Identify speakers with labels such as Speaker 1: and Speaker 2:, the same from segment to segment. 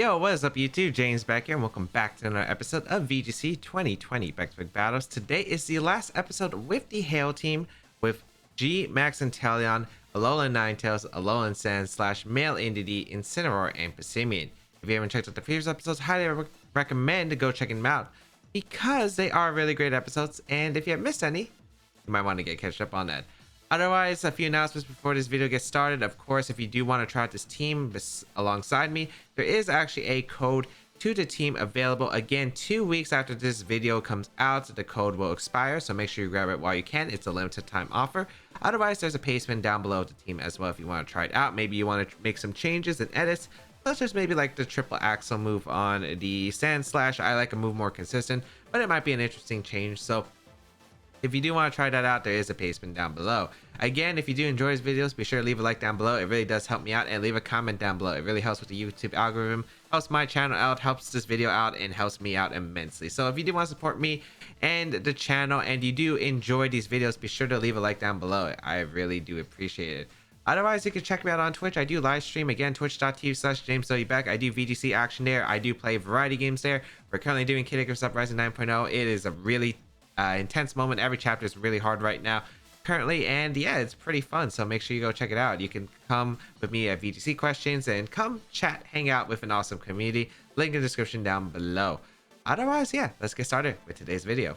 Speaker 1: Yo, what is up YouTube? James back here and welcome back to another episode of VGC 2020 Baek Battles. Today is the last episode with the Hail team with Gigantamax Inteleon, Alolan Ninetales, Alolan Sandslash, Male Indeedee, Incineroar, and Passimian. If you haven't checked out the previous episodes, highly recommend to go checking them out because they are really great episodes, and if you have missed any, you might want to get catch up on that. Otherwise, a few announcements before this video gets started. Of course, if you do want to try out this team alongside me, there is actually a code to the team available. Again, 2 weeks after this video comes out, the code will expire, so make sure you grab it while you can. It's a limited time offer. Otherwise, there's a payment down below the team as well if you want to try it out. Maybe you want to make some changes and edits, such as maybe like the triple axle move on the Sandslash. I like a move more consistent, but it might be an interesting change. So if you do want to try that out, there is a payment down below. Again, if you do enjoy his videos, be sure to leave a like down below. It really does help me out, and leave a comment down below. It really helps with the YouTube algorithm, helps my channel out, helps this video out, and helps me out immensely. So if you do want to support me and the channel, and you do enjoy these videos, be sure to leave a like down below. I really do appreciate it. Otherwise, you can check me out on Twitch. I do live stream, again, twitch.tv/JamesWBack. I do VGC action there. I do play variety games there. We're currently doing Kid Icarus Uprising 9.0. It is a really intense moment. Every chapter is really hard right now currently, and yeah, it's pretty fun, so make sure you go check it out. You can come with me at VGC questions and come chat, hang out with an awesome community. Link in the description down below. Otherwise, yeah, let's get started with today's video.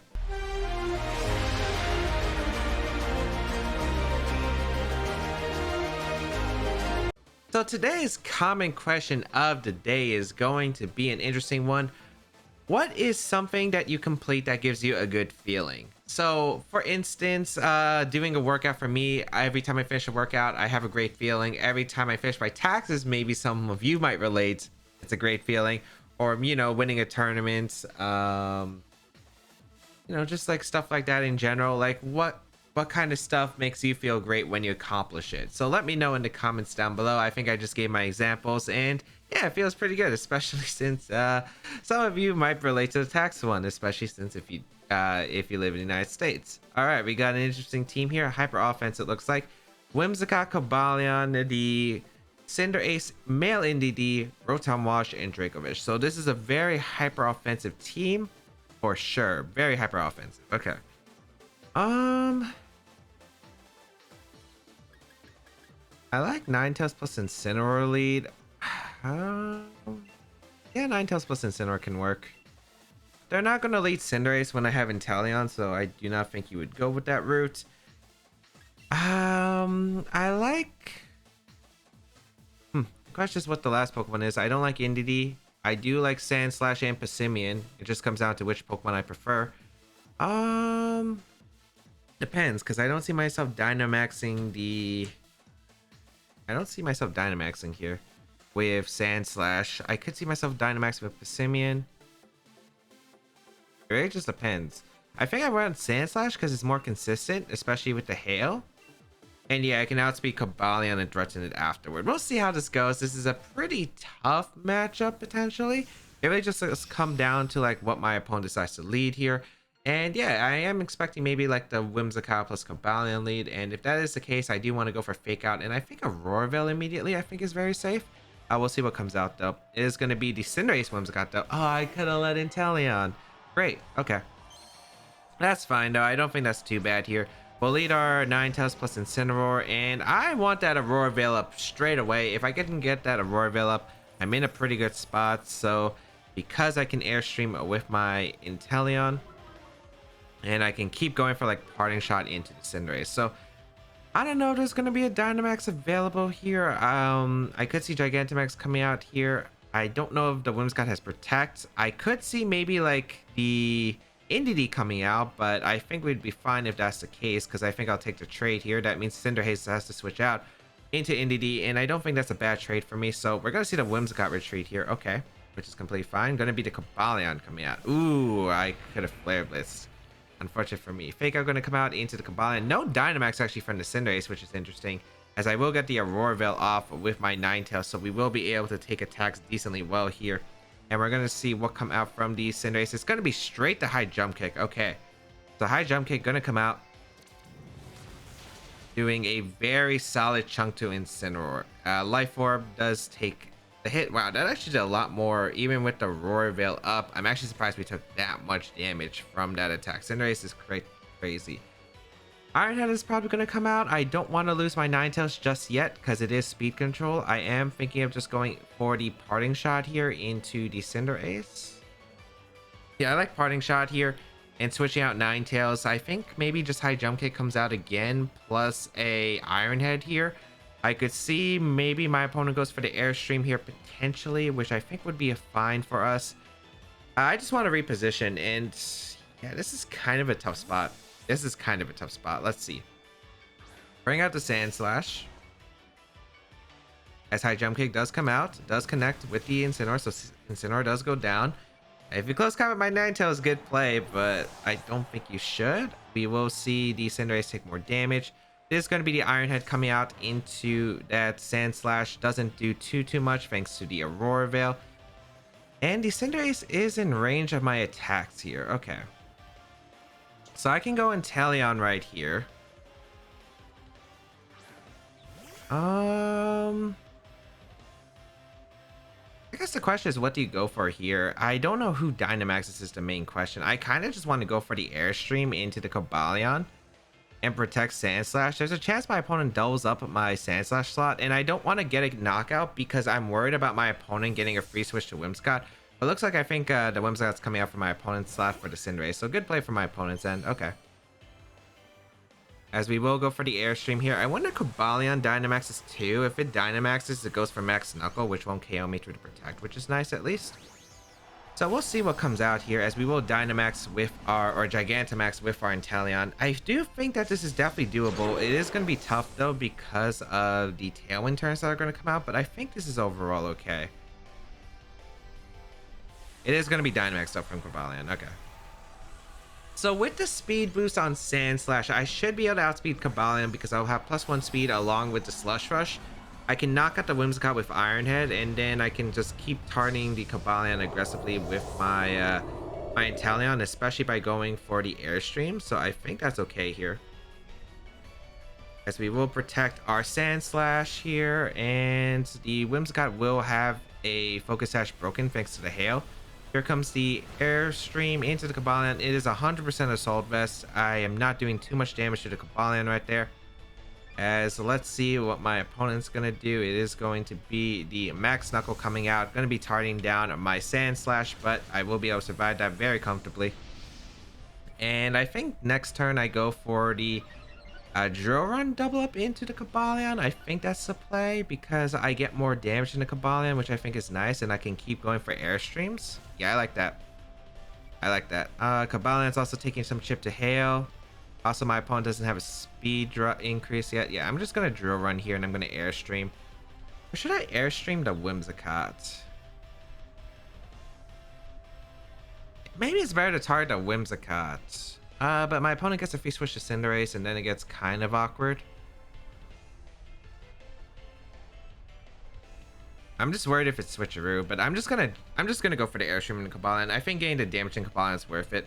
Speaker 1: So today's common question of the day is going to be an interesting one. What is something that you complete that gives you a good feeling? So for instance, doing a workout for me, every time I finish a workout, I have a great feeling. Every time I finish my taxes, maybe some of you might relate, it's a great feeling. Or, you know, winning a tournament, you know, just like stuff like that in general. Like what kind of stuff makes you feel great when you accomplish it? So let me know in the comments down below. I think I just gave my examples, and yeah, it feels pretty good, especially since some of you might relate to the tax one, especially since if you live in the United States. All right, we got an interesting team here. Hyper offense, it looks like. Whimsicott, Cobalion, the Cinderace, Male Indeedee, Rotom-Wash, and Dracovish. So this is a very hyper offensive team for sure. Very hyper offensive. Okay. I like Ninetales plus Incineroar lead. Yeah, Ninetales plus Incineroar can work. They're not going to lead Cinderace when I have Inteleon, so I do not think you would go with that route. I like... The question is what the last Pokemon is. I don't like Indeedee. I do like Sandslash and Passimian. It just comes down to which Pokemon I prefer. Depends, because I don't see myself Dynamaxing the... I don't see myself Dynamaxing here with Sandslash. I could see myself Dynamaxing with Passimian. It really just depends. I think I run Sandslash because it's more consistent, especially with the hail. And yeah, I can outspeed Cobalion and threaten it afterward. We'll see how this goes. This is a pretty tough matchup, potentially. It really just come down to like what my opponent decides to lead here. And yeah, I am expecting maybe like the Whimsicott plus Cobalion lead. And if that is the case, I do want to go for Fake Out. And I think Aurora immediately, I think, is very safe. We'll see what comes out though. It is going to be the Cinderace Whimsicott though. Oh, I could have let Inteleon. Great. Okay. That's fine though. I don't think that's too bad here. We'll lead our Ninetales plus Incineroar. And I want that Aurora Veil up straight away. If I can get that Aurora Veil up, I'm in a pretty good spot. So because I can Airstream with my Inteleon, and I can keep going for like parting shot into the Cinderace. So I don't know if there's going to be a Dynamax available here. I could see Gigantamax coming out here. I don't know if the Whimsicott has Protect. I could see maybe like the Indeedee coming out, but I think we'd be fine if that's the case, because I think I'll take the trade here. That means Cinderace has to switch out into Indeedee, and I don't think that's a bad trade for me. So we're going to see the Whimsicott retreat here. Okay, which is completely fine. Going to be the Cobalion coming out. Ooh, I could have Flare Blitzed. Unfortunate for me. Fake Out going to come out into the Cobalion. No Dynamax actually from the Cinderace, which is interesting, as I will get the Aurora Veil off with my Ninetales, so we will be able to take attacks decently well here. And we're going to see what come out from the Cinderace. It's going to be straight to High Jump Kick. Okay. So High Jump Kick going to come out, doing a very solid chunk to Incineroar. Life Orb does take The hit, wow, that actually did a lot more, even with the Roar Veil up. I'm actually surprised we took that much damage from that attack. Cinderace is crazy. Iron Head is probably going to come out. I don't want to lose my Ninetales just yet because it is speed control. I am thinking of just going for the Parting Shot here into the Cinderace. Yeah, I like Parting Shot here and switching out Ninetales. I think maybe just High Jump Kick comes out again plus a Iron Head here. I could see maybe my opponent goes for the Airstream here potentially, which I think would be a fine for us. I just want to reposition, and yeah, this is kind of a tough spot. Let's see. Bring out the Sandslash. As High Jump Kick does come out, does connect with the Incineroar, so Incineroar does go down. If you close combat my Ninetales, good play, but I don't think you should. We will see the Cinderace take more damage. This is going to be the Iron Head coming out into that Sandslash. Doesn't do too much thanks to the Aurora Veil. And the Cinderace is in range of my attacks here. Okay. So I can go Inteleon right here. I guess the question is, what do you go for here? I don't know who Dynamaxes is the main question. I kind of just want to go for the Airstream into the Cobalion and protect Sandslash. There's a chance my opponent doubles up my Sandslash slot, and I don't want to get a knockout because I'm worried about my opponent getting a free switch to Whimsicott. But looks like I think the Whimsicott's coming out for my opponent's slot for the Cinderace, so good play from my opponent's end. Okay. As we will go for the Airstream here. I wonder Cobalion Dynamaxes too. If it Dynamaxes, it goes for Max Knuckle, which won't KO me through the Protect, which is nice at least. So we'll see what comes out here as we will Dynamax with or Gigantamax with our Inteleon. I do think that this is definitely doable. It is going to be tough though because of the Tailwind turns that are going to come out, but I think this is overall okay. It is going to be Dynamax stuff from Cobalion. Okay. So with the speed boost on Sandslash, I should be able to outspeed Cobalion because I'll have +1 speed along with the Slush Rush. I can knock out the Whimsicott with Iron Head, and then I can just keep targeting the Cobalion aggressively with my my Inteleon, especially by going for the Airstream. So I think that's okay here. As we will protect our Sandslash here, and the Whimsicott will have a Focus Sash broken thanks to the Hail. Here comes the Airstream into the Cobalion. It is 100% Assault Vest. I am not doing too much damage to the Cobalion right there. As let's see what my opponent's going to do. It is going to be the Max Knuckle coming out. Going to be targeting down my Sandslash, but I will be able to survive that very comfortably. And I think next turn I go for the Drill Run double up into the Cobalion. I think that's the play because I get more damage in the Cobalion, which I think is nice, and I can keep going for Airstreams. Yeah, I like that. I like that. Cobalion's also taking some chip to Hail. Also, my opponent doesn't have a speed increase yet. Yeah, I'm just going to Drill Run here, and I'm going to Airstream. Or should I Airstream the Whimsicott? Maybe it's better to target the Whimsicott. But my opponent gets a free switch to Cinderace, and then it gets kind of awkward. I'm just worried if it's switcheroo, but I'm just gonna go for the Airstream in Cobalion. I think getting the damage in Cobalion is worth it.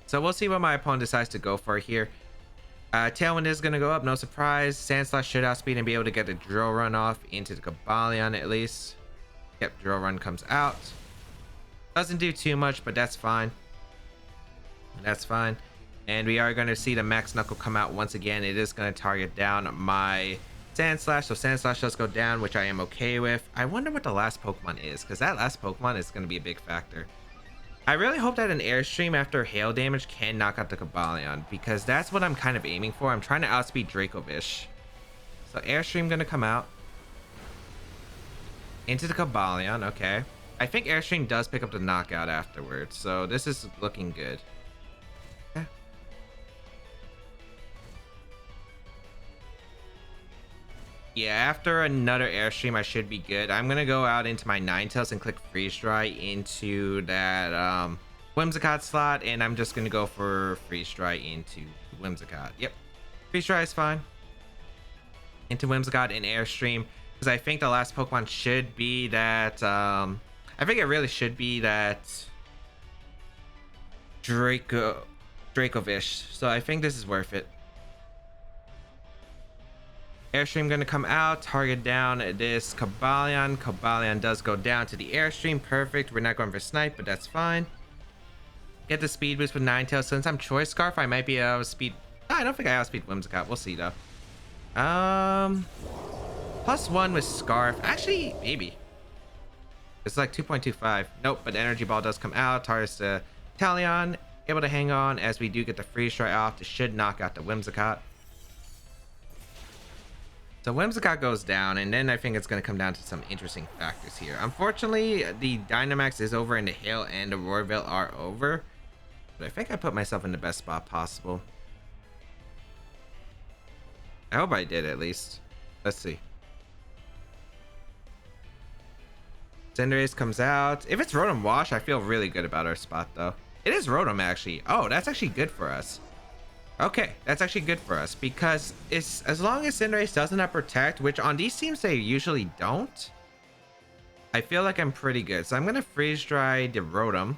Speaker 1: So we'll see what my opponent decides to go for here. Tailwind is gonna go up, no surprise. Sandslash should outspeed and be able to get the Drill Run off into the Cobalion at least. Yep, Drill Run comes out. Doesn't do too much, but that's fine. That's fine. And we are going to see the Max Knuckle come out once again. It is going to target down my Sandslash. So Sandslash does go down, which I am okay with. I wonder what the last Pokemon is, because that last Pokemon is going to be a big factor. I really hope that an Airstream after Hail damage can knock out the Cobalion, because that's what I'm kind of aiming for. I'm trying to outspeed Dracovish. So Airstream going to come out into the Cobalion. Okay. I think Airstream does pick up the knockout afterwards, so this is looking good. Yeah, after another Airstream, I should be good. I'm going to go out into my Ninetales and click Freeze Dry into that Whimsicott slot, and I'm just going to go for Freeze Dry into Whimsicott. Yep, Freeze Dry is fine. Into Whimsicott and Airstream, because I think the last Pokemon should be that... I think it really should be that Dracovish, so I think this is worth it. Airstream gonna come out, target down this Cobalion. Cobalion does go down to the Airstream. Perfect. We're not going for Snipe, but that's fine. Get the speed boost with Ninetales. Since I'm Choice Scarf, I might be able to speed. No, I don't think I outspeed Whimsicott. We'll see though. +1 with Scarf. Actually, maybe. It's like 2.25. Nope, but Energy Ball does come out. Targets the Talion. Able to hang on as we do get the Freeze Dry off. This should knock out the Whimsicott. So Whimsicott goes down, and then I think it's going to come down to some interesting factors here. Unfortunately, the Dynamax is over and the Hail and the Roarville are over. But I think I put myself in the best spot possible. I hope I did at least. Let's see. Cinderace comes out. If it's Rotom-Wash, I feel really good about our spot though. It is Rotom actually. Oh, that's actually good for us. Okay, that's actually good for us because it's as long as Cinderace doesn't have Protect, which on these teams they usually don't, I feel like I'm pretty good. So I'm gonna Freeze Dry the Rotom,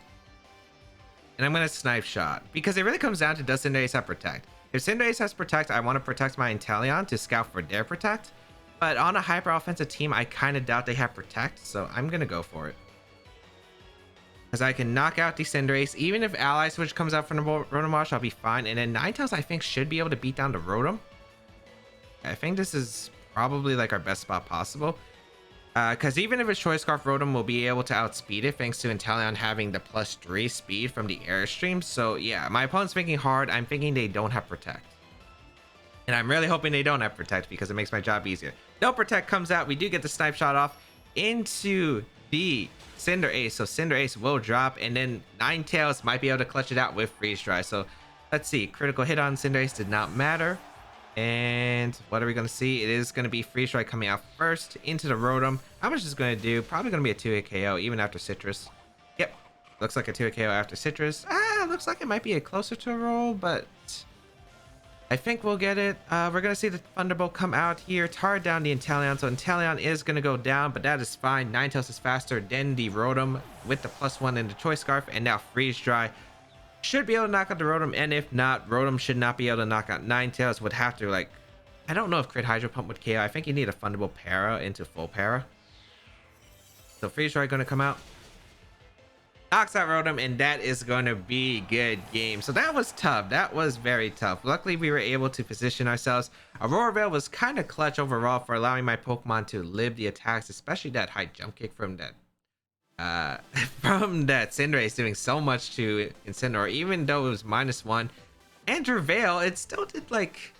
Speaker 1: and I'm gonna Snipe Shot because it really comes down to does Cinderace have Protect. If Cinderace has Protect, I want to protect my Inteleon to scout for their Protect. But on a hyper offensive team, I kind of doubt they have Protect, so I'm gonna go for it. Because I can knock out the Cinderace. Even if Ally Switch comes out from the Rotom-Wash, I'll be fine. And then Ninetales, I think, should be able to beat down the Rotom. I think this is probably like our best spot possible. Because even if it's Choice Scarf, Rotom will be able to outspeed it thanks to Inteleon having the +3 speed from the Airstream. So yeah, my opponent's thinking hard. I'm thinking they don't have Protect. And I'm really hoping they don't have Protect because it makes my job easier. No Protect comes out. We do get the Snipe Shot off into the Cinderace. So Cinderace will drop, and then Ninetales might be able to clutch it out with Freeze Dry. So let's see. Critical hit on Cinderace did not matter. And what are we going to see? It is going to be Freeze Dry coming out first into the Rotom. How much is it going to do? Probably going to be a 2-hit KO even after Citrus. Yep. Looks like a 2-hit KO after Citrus. Looks like it might be a closer to a roll, but I think we'll get it. We're going to see the Thunderbolt come out here. Tar down the Inteleon. So Inteleon is going to go down, but that is fine. Ninetales is faster than the Rotom with the +1 and the Choice Scarf. And now Freeze Dry should be able to knock out the Rotom. And if not, Rotom should not be able to knock out Ninetales. Would have to, like, I don't know if Crit Hydro Pump would KO. I think you need a Thunderbolt Para into full Para. So Freeze Dry going to come out. Knocks out Rotom, and that is going to be good game. So that was tough. That was very tough. Luckily, we were able to position ourselves. Aurora Veil was kind of clutch overall for allowing my Pokemon to live the attacks, especially that high jump kick from that Cinderace doing so much to Incineroar. Even though it was -1, Andrew Veil, it still did like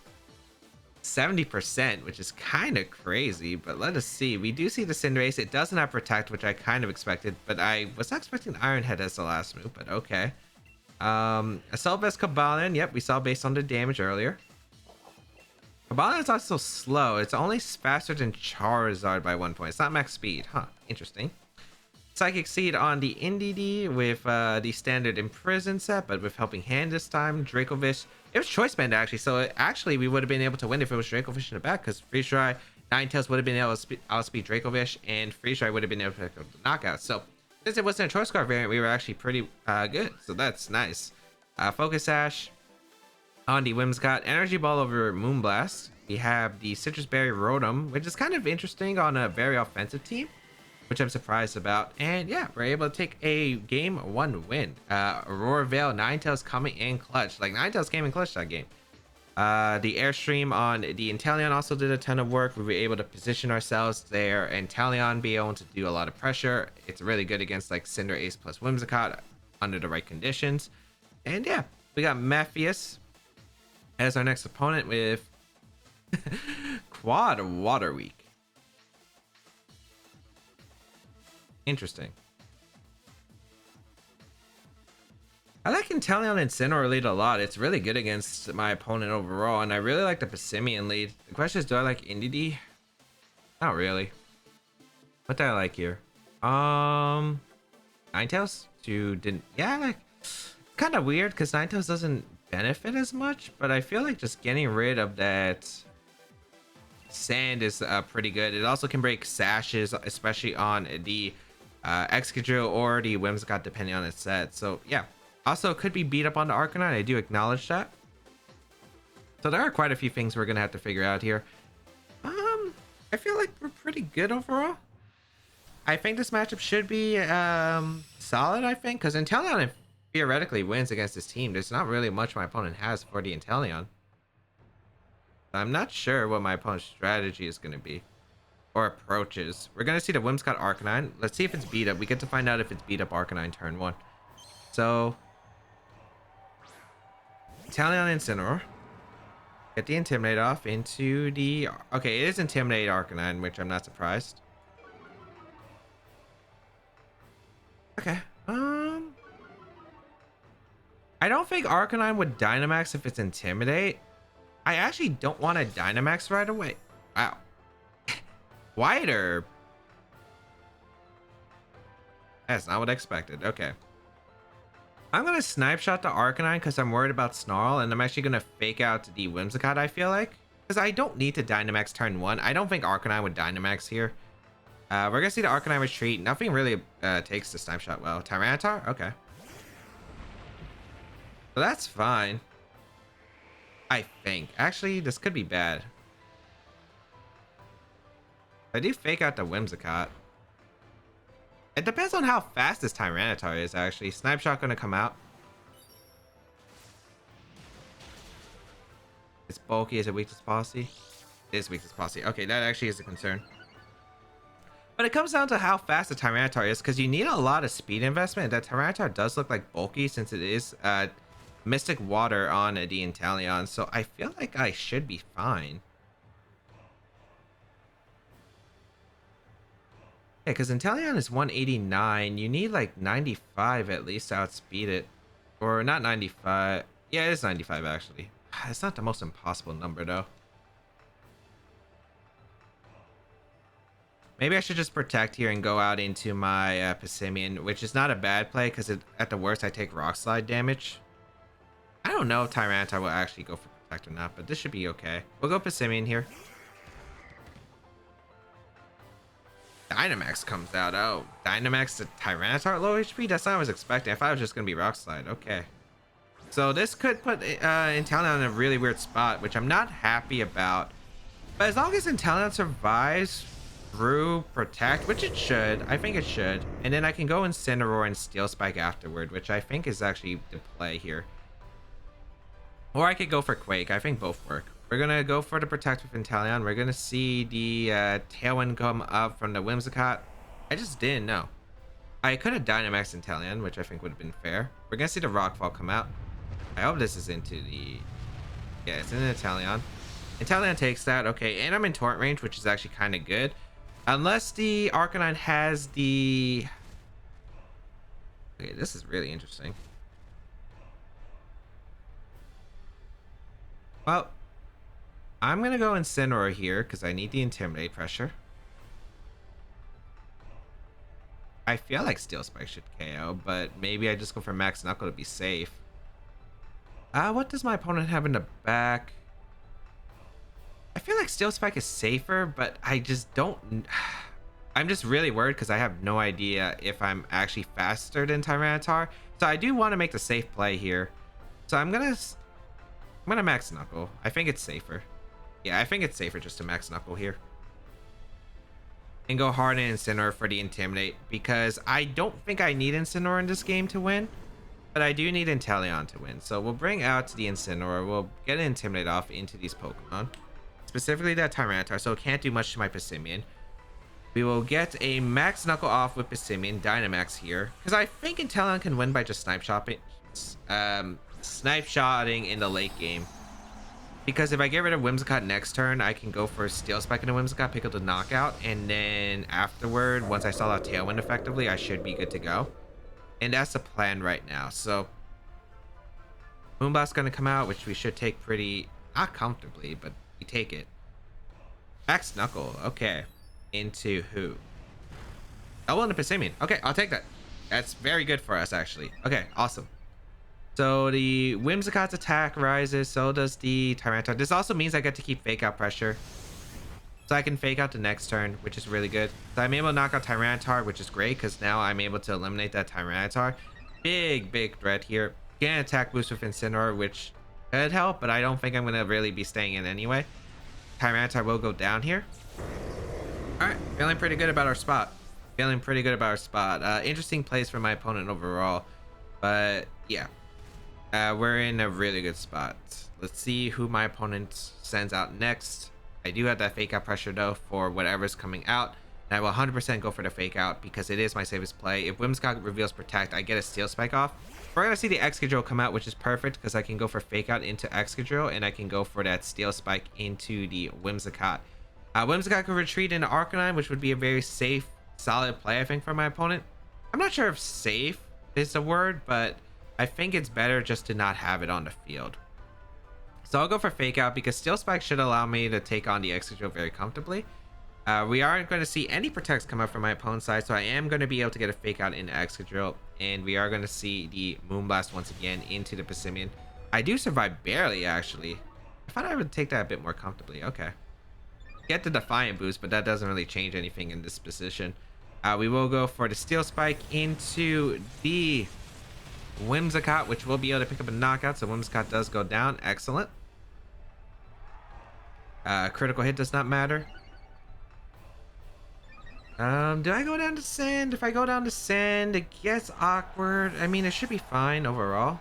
Speaker 1: 70%, which is kind of crazy. But let us see. We do see the Cinderace. It doesn't have Protect, which I kind of expected, but I was not expecting Iron Head as the last move, but okay. Assault Vest Cobalion. Yep, we saw based on the damage earlier. Cobalion is also slow. It's only faster than Charizard by 1 point. It's not max speed. Huh, interesting. Psychic Seed on the NDD with the standard Imprison set, but with Helping Hand this time. Dracovish. It was Choice Band actually, so actually we would have been able to win if it was Dracovish in the back, because Freeze Dry, Ninetales would have been able to outspeed Dracovish, and Freeze Dry would have been able to pick up the knockout. So since it wasn't a Choice Scarf variant, we were actually pretty good. So that's nice. Focus Sash on the Whimsicott. Energy Ball over Moonblast. We have the Citrus Berry Rotom, which is kind of interesting on a very offensive team, which I'm surprised about. And yeah, we're able to take a game 1 win. Aurora Veil, Ninetales coming in clutch. Like, Ninetales came in clutch that game. The Airstream on the Inteleon also did a ton of work. We were able to position ourselves there, and Inteleon be able to do a lot of pressure. It's really good against like Cinderace plus Whimsicott under the right conditions. And yeah, we got Mephius as our next opponent with Quad Water Week. Interesting. I like Inteleon and Incineroar lead a lot. It's really good against my opponent overall, and I really like the Passimian lead. The question is, do I like Indeedee? Not really. What do I like here? Ninetales? Yeah, like, kind of weird because Ninetales doesn't benefit as much, but I feel like just getting rid of that sand is pretty good. It also can break sashes, especially on the Excadrill or the Whimsicott, depending on its set. So yeah, also could be beat up on the Arcanine. I do acknowledge that. So there are quite a few things we're gonna have to figure out here. I feel like we're pretty good overall. I think this matchup should be solid, I think, because Inteleon theoretically wins against this team. There's not really much my opponent has for the Inteleon. I'm not sure what my opponent's strategy is going to be. Or approaches. We're going to see the Whimsicott Arcanine. Let's see if it's beat up. We get to find out if it's beat up Arcanine turn 1. So, Inteleon Incineroar. Get the Intimidate off into the... Okay, it is Intimidate Arcanine, which I'm not surprised. Okay. I don't think Arcanine would Dynamax if it's Intimidate. I actually don't want to Dynamax right away. Wow. Wider. That's not what I expected. Okay. I'm going to Snipe Shot the Arcanine because I'm worried about Snarl, and I'm actually going to fake out the Whimsicott, I feel like. Because I don't need to Dynamax turn 1. I don't think Arcanine would Dynamax here. We're going to see the Arcanine retreat. Nothing really takes the Snipe Shot well. Tyranitar? Okay. So that's fine. I think. Actually, this could be bad. I do fake out the Whimsicott. It depends on how fast this Tyranitar is, actually. Snipe Shot gonna come out. It's bulky. Is it weak to Posse? It is weak to Posse. Okay, that actually is a concern. But it comes down to how fast the Tyranitar is, because you need a lot of speed investment. That Tyranitar does look like bulky since it is Mystic Water on the Inteleon, so I feel like I should be fine. Yeah, because Inteleon is 189. You need like 95 at least to outspeed it. Or not 95. Yeah, it is 95 actually. It's not the most impossible number though. Maybe I should just protect here and go out into my Passimian, which is not a bad play because at the worst I take Rock Slide damage. I don't know if Tyranitar will actually go for Protect or not, but this should be okay. We'll go Passimian here. Dynamax comes out. Oh, Dynamax to Tyranitar at low HP? That's not what I was expecting. I thought it was just going to be Rock Slide. Okay. So this could put Inteleon in a really weird spot, which I'm not happy about. But as long as Inteleon survives through Protect, which it should. I think it should. And then I can go Incineroar and Steel Spike afterward, which I think is actually the play here. Or I could go for Quake. I think both work. We're going to go for the Protect with Inteleon. We're going to see the Tailwind come up from the Whimsicott. I just didn't know. I could have Dynamaxed Inteleon, which I think would have been fair. We're going to see the Rockfall come out. I hope this is into the... Yeah, it's in the Inteleon. Inteleon takes that. Okay, and I'm in Torrent range, which is actually kind of good. Unless the Arcanine has the... Okay, this is really interesting. Well... I'm going to go Incineroar here because I need the Intimidate pressure. I feel like Steel Spike should KO, but maybe I just go for Max Knuckle to be safe. What does my opponent have in the back? I feel like Steel Spike is safer, but I just don't... I'm just really worried because I have no idea if I'm actually faster than Tyranitar. So I do want to make the safe play here. So I'm gonna Max Knuckle. I think it's safer. Yeah, I think it's safer just to Max Knuckle here. And go hard in Incineroar for the Intimidate, because I don't think I need Incineroar in this game to win, but I do need Inteleon to win. So we'll bring out the Incineroar. We'll get an Intimidate off into these Pokemon, specifically that Tyranitar, so it can't do much to my Passimian. We will get a Max Knuckle off with Passimian, Dynamax here, because I think Inteleon can win by just Snipe Shotting in the late game. Because if I get rid of Whimsicott next turn, I can go for Steel Spike into Whimsicott, pick up the knockout, and then afterward, once I saw that Tailwind effectively, I should be good to go. And that's the plan right now. So, Moonblast's going to come out, which we should take pretty, not comfortably, but we take it. Max Knuckle, okay. Into who? Oh, and the Passimian. Okay, I'll take that. That's very good for us, actually. Okay, awesome. So the Whimsicott's attack rises, so does the Tyranitar. This also means I get to keep fake out pressure. So I can fake out the next turn, which is really good. So I'm able to knock out Tyranitar, which is great, because now I'm able to eliminate that Tyranitar. Big threat here. Get an attack boost with Incineroar, which could help, but I don't think I'm going to really be staying in anyway. Tyranitar will go down here. All right, feeling pretty good about our spot. Feeling pretty good about our spot. Interesting plays for my opponent overall, but yeah, we're in a really good spot. Let's see who my opponent sends out next. I do have that fake out pressure though for whatever's coming out. And I will 100% go for the fake out because it is my safest play. If Whimsicott reveals Protect, I get a Steel Spike off. We're going to see the Excadrill come out, which is perfect because I can go for fake out into Excadrill and I can go for that Steel Spike into the Whimsicott. Whimsicott can retreat into Arcanine, which would be a very safe, solid play, I think, for my opponent. I'm not sure if safe is the word, but I think it's better just to not have it on the field. So I'll go for fake out because Steel Spike should allow me to take on the Excadrill very comfortably. We aren't going to see any protects come up from my opponent's side, so I am going to be able to get a fake out into Excadrill, and we are going to see the Moonblast once again into the Passimian. I do survive barely, actually. I thought I would take that a bit more comfortably. Okay. Get the Defiant boost, but that doesn't really change anything in this position. We will go for the Steel Spike into the Whimsicott, which will be able to pick up a knockout, so Whimsicott does go down. Excellent. Critical hit does not matter. Do I go down to sand? If I go down to sand, it gets awkward. I mean, it should be fine overall.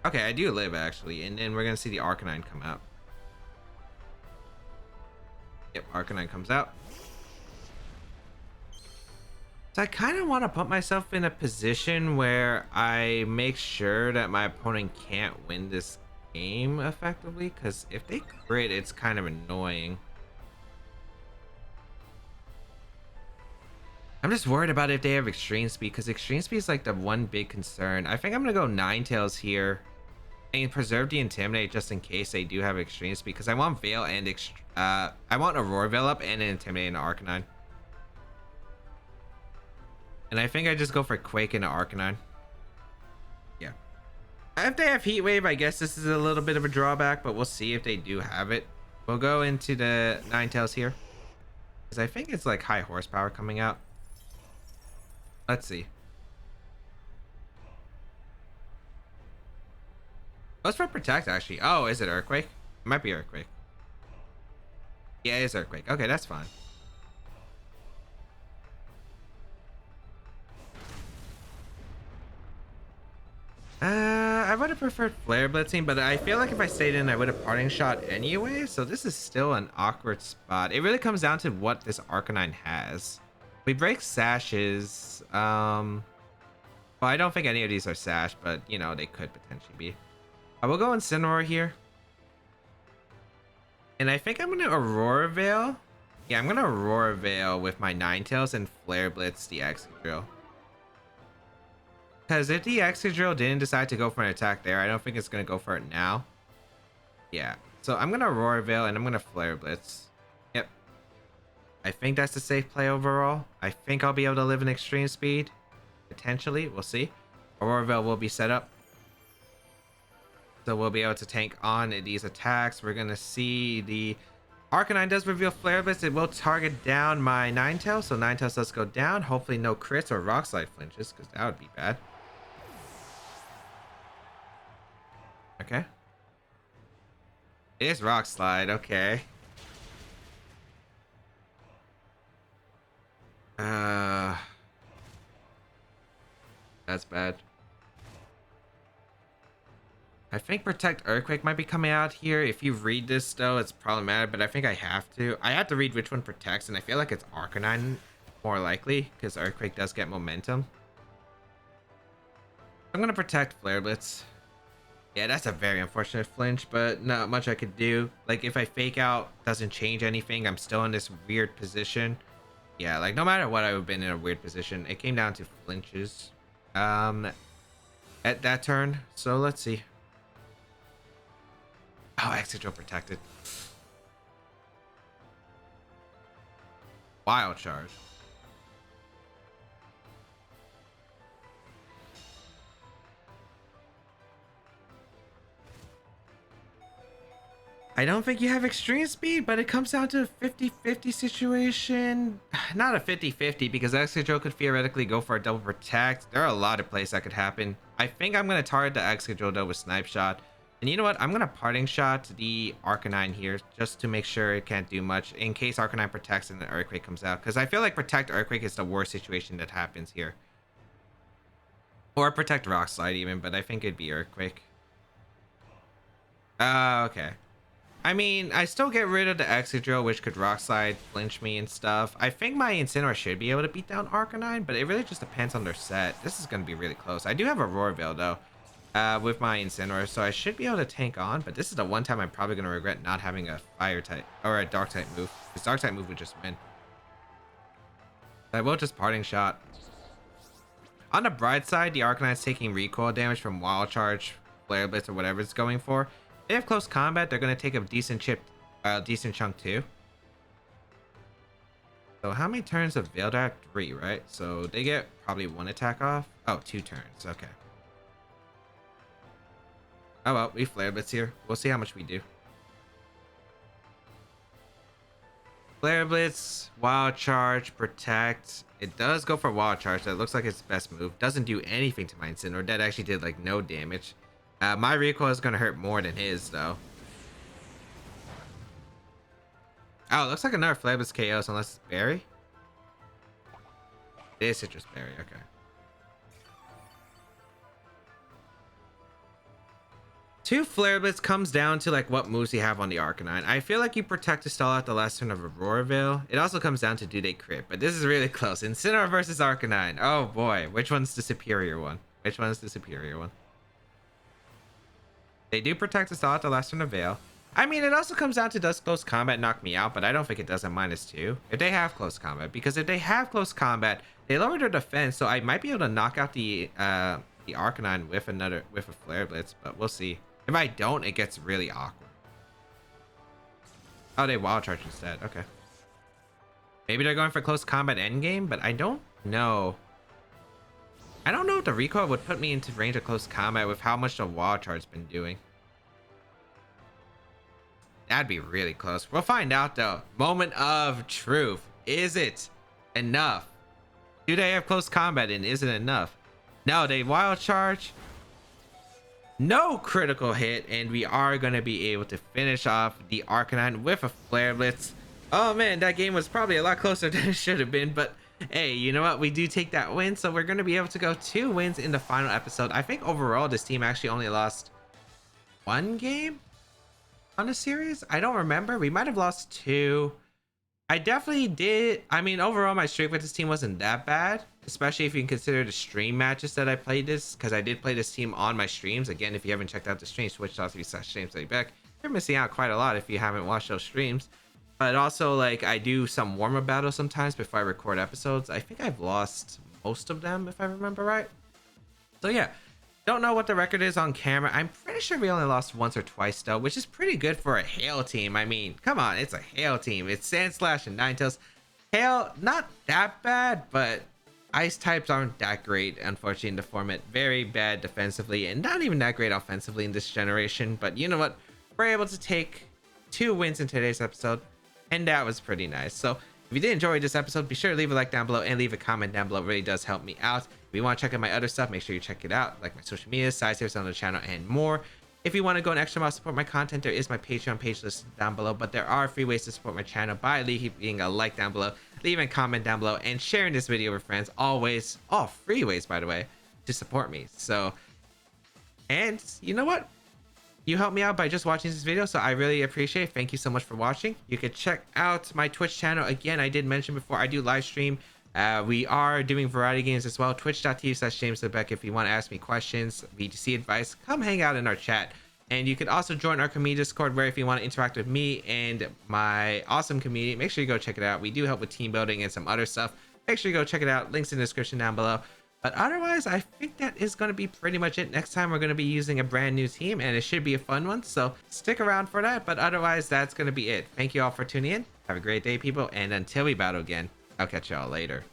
Speaker 1: Okay, I do live actually, and then we're gonna see the Arcanine come out. Yep, Arcanine comes out. So I kind of want to put myself in a position where I make sure that my opponent can't win this game effectively, because if they crit, it's kind of annoying. I'm just worried about if they have extreme speed, because extreme speed is like the one big concern. I think I'm gonna go Ninetales here and preserve the Intimidate just in case they do have extreme speed, because I want Veil and I want Aurora Veil up and an Intimidate into Arcanine. And I think I just go for Quake into Arcanine. Yeah. If they have Heat Wave, I guess this is a little bit of a drawback, but we'll see if they do have it. We'll go into the Ninetales here, because I think it's like high horsepower coming out. Let's see. Let's for Protect, actually. Oh, is it Earthquake? It might be Earthquake. Yeah, it is Earthquake. Okay, that's fine. I would have preferred Flare Blitzing, but I feel like if I stayed in, I would have Parting Shot anyway. So this is still an awkward spot. It really comes down to what this Arcanine has. We break Sashes. Well, I don't think any of these are Sash, but you know, they could potentially be. I will go Incineroar here. And I think I'm gonna Aurora Veil. Yeah, I'm gonna Aurora Veil with my Ninetales and Flare Blitz the Excadrill. Because if the Excadrill didn't decide to go for an attack there, I don't think it's gonna go for it now. Yeah, so I'm gonna Aurora Veil and I'm gonna Flare Blitz. Yep. I think that's a safe play overall. I think I'll be able to live in extreme speed. Potentially, we'll see. Aurora Veil will be set up, so we'll be able to tank on these attacks. We're gonna see the Arcanine does reveal Flare Blitz. It will target down my Ninetales, so Ninetales does go down. Hopefully no crits or Rock Slide flinches, because that would be bad. Okay. It is Rock Slide, okay. That's bad. I think Protect Earthquake might be coming out here. If you read this though, it's problematic, but I think I have to. I have to read which one protects, and I feel like it's Arcanine more likely, because Earthquake does get momentum. I'm gonna Protect Flare Blitz. Yeah, that's a very unfortunate flinch, but not much I could do. Like, if I fake out, doesn't change anything. I'm still in this weird position. Yeah, like, no matter what, I would have been in a weird position. It came down to flinches at that turn. So let's see. Oh, Excadrill protected. Wild Charge. I don't think you have extreme speed, but it comes down to a 50-50 situation. Not a 50-50, because Excadrill could theoretically go for a double protect. There are a lot of plays that could happen. I think I'm going to target the Excadrill though with Snipe Shot. And you know what? I'm going to parting shot the Arcanine here just to make sure it can't do much in case Arcanine protects and the Earthquake comes out. Because I feel like Protect Earthquake is the worst situation that happens here. Or Protect Rock Slide even, but I think it'd be Earthquake. Okay. I mean, I still get rid of the Excadrill, which could Rock Slide, flinch me and stuff. I think my Incineroar should be able to beat down Arcanine, but it really just depends on their set. This is going to be really close. I do have Aurora Veil, though, with my Incineroar, so I should be able to tank on, but this is the one time I'm probably going to regret not having a Fire type, or a Dark type move, because Dark type move would just win. I will just Parting Shot. On the bright side, the Arcanine's taking recoil damage from Wild Charge, Flare Blitz, or whatever it's going for. If they have close combat, they're going to take a decent chunk too. So how many turns of Veiled Act? 3, right? So they get probably 1 attack off. Oh, 2 turns. Okay. Oh well, we Flare Blitz here. We'll see how much we do. Flare Blitz, Wild Charge, Protect. It does go for Wild Charge. That looks like its best move. Doesn't do anything to my Incineroar. That actually did like no damage. My recoil is going to hurt more than his, though. Oh, it looks like another Flare Blitz KOs, unless it's Berry. It is Citrus Berry, okay. Two Flare Blitz comes down to like what moves you have on the Arcanine. I feel like you protect to stall out the last turn of Aurora Veil. It also comes down to do they crit, but this is really close. Incineroar versus Arcanine. Oh boy, which one's the superior one? Which one's the superior one? They do protect to stall out the last turn of Veil. I mean, it also comes down to does close combat knock me out, but I don't think it does at -2 if they have close combat, because if they have close combat, they lower their defense, so I might be able to knock out the Arcanine with a Flare Blitz, but we'll see. If I don't, it gets really awkward. Oh, they Wild Charge instead. Okay. Maybe they're going for close combat endgame, but I don't know. I don't know if the recoil would put me into range of close combat with how much the Wild Charge's been doing. That'd be really close. We'll find out, though. Moment of truth. Is it enough? Do they have close combat, and is it enough? No, they Wild Charge. No critical hit, and we are going to be able to finish off the Arcanine with a Flare Blitz. Oh man, that game was probably a lot closer than it should have been, but hey, you know what? We do take that win, so we're going to be able to go 2 wins in the final episode. I think overall this team actually only lost 1 game on the series. I don't remember. We might have lost 2. I definitely did. I mean, overall my streak with this team wasn't that bad, especially if you can consider the stream matches that I played this, because I did play this team on my streams. Again, if you haven't checked out the stream, twitch.tv/JamesBaek. You're missing out quite a lot if you haven't watched those streams. But also, like, I do some warm-up battles sometimes before I record episodes. I think I've lost most of them, if I remember right. So yeah, don't know what the record is on camera. I'm pretty sure we only lost once or twice though, which is pretty good for a Hail team. I mean, come on, it's a Hail team. It's Sandslash and Ninetales. Hail, not that bad, but Ice types aren't that great, unfortunately, in the format. Very bad defensively, and not even that great offensively in this generation. But you know what? We're able to take 2 wins in today's episode, and that was pretty nice. So if you did enjoy this episode, be sure to leave a like down below and leave a comment down below. It really does help me out. If you want to check out my other stuff, make sure you check it out, like my social media, side tips on the channel, and more. If you want to go an extra mile support my content, there is my Patreon page listed down below, but there are free ways to support my channel by leaving a like down below, leaving a comment down below, and sharing this video with friends. Always, all free ways, by the way, to support me. So, and you know what? You helped me out by just watching this video, so I really appreciate it. Thank you so much for watching. You can check out my Twitch channel. Again, I did mention before, I do live stream. We are doing variety games as well. Twitch.tv/JamesBaek. If you want to ask me questions, VGC advice, come hang out in our chat. And you can also join our community Discord, where if you want to interact with me and my awesome community, make sure you go check it out. We do help with team building and some other stuff. Make sure you go check it out. Links in the description down below. But otherwise, I think that is going to be pretty much it. Next time, we're going to be using a brand new team, and it should be a fun one. So stick around for that. But otherwise, that's going to be it. Thank you all for tuning in. Have a great day, people. And until we battle again, I'll catch y'all later.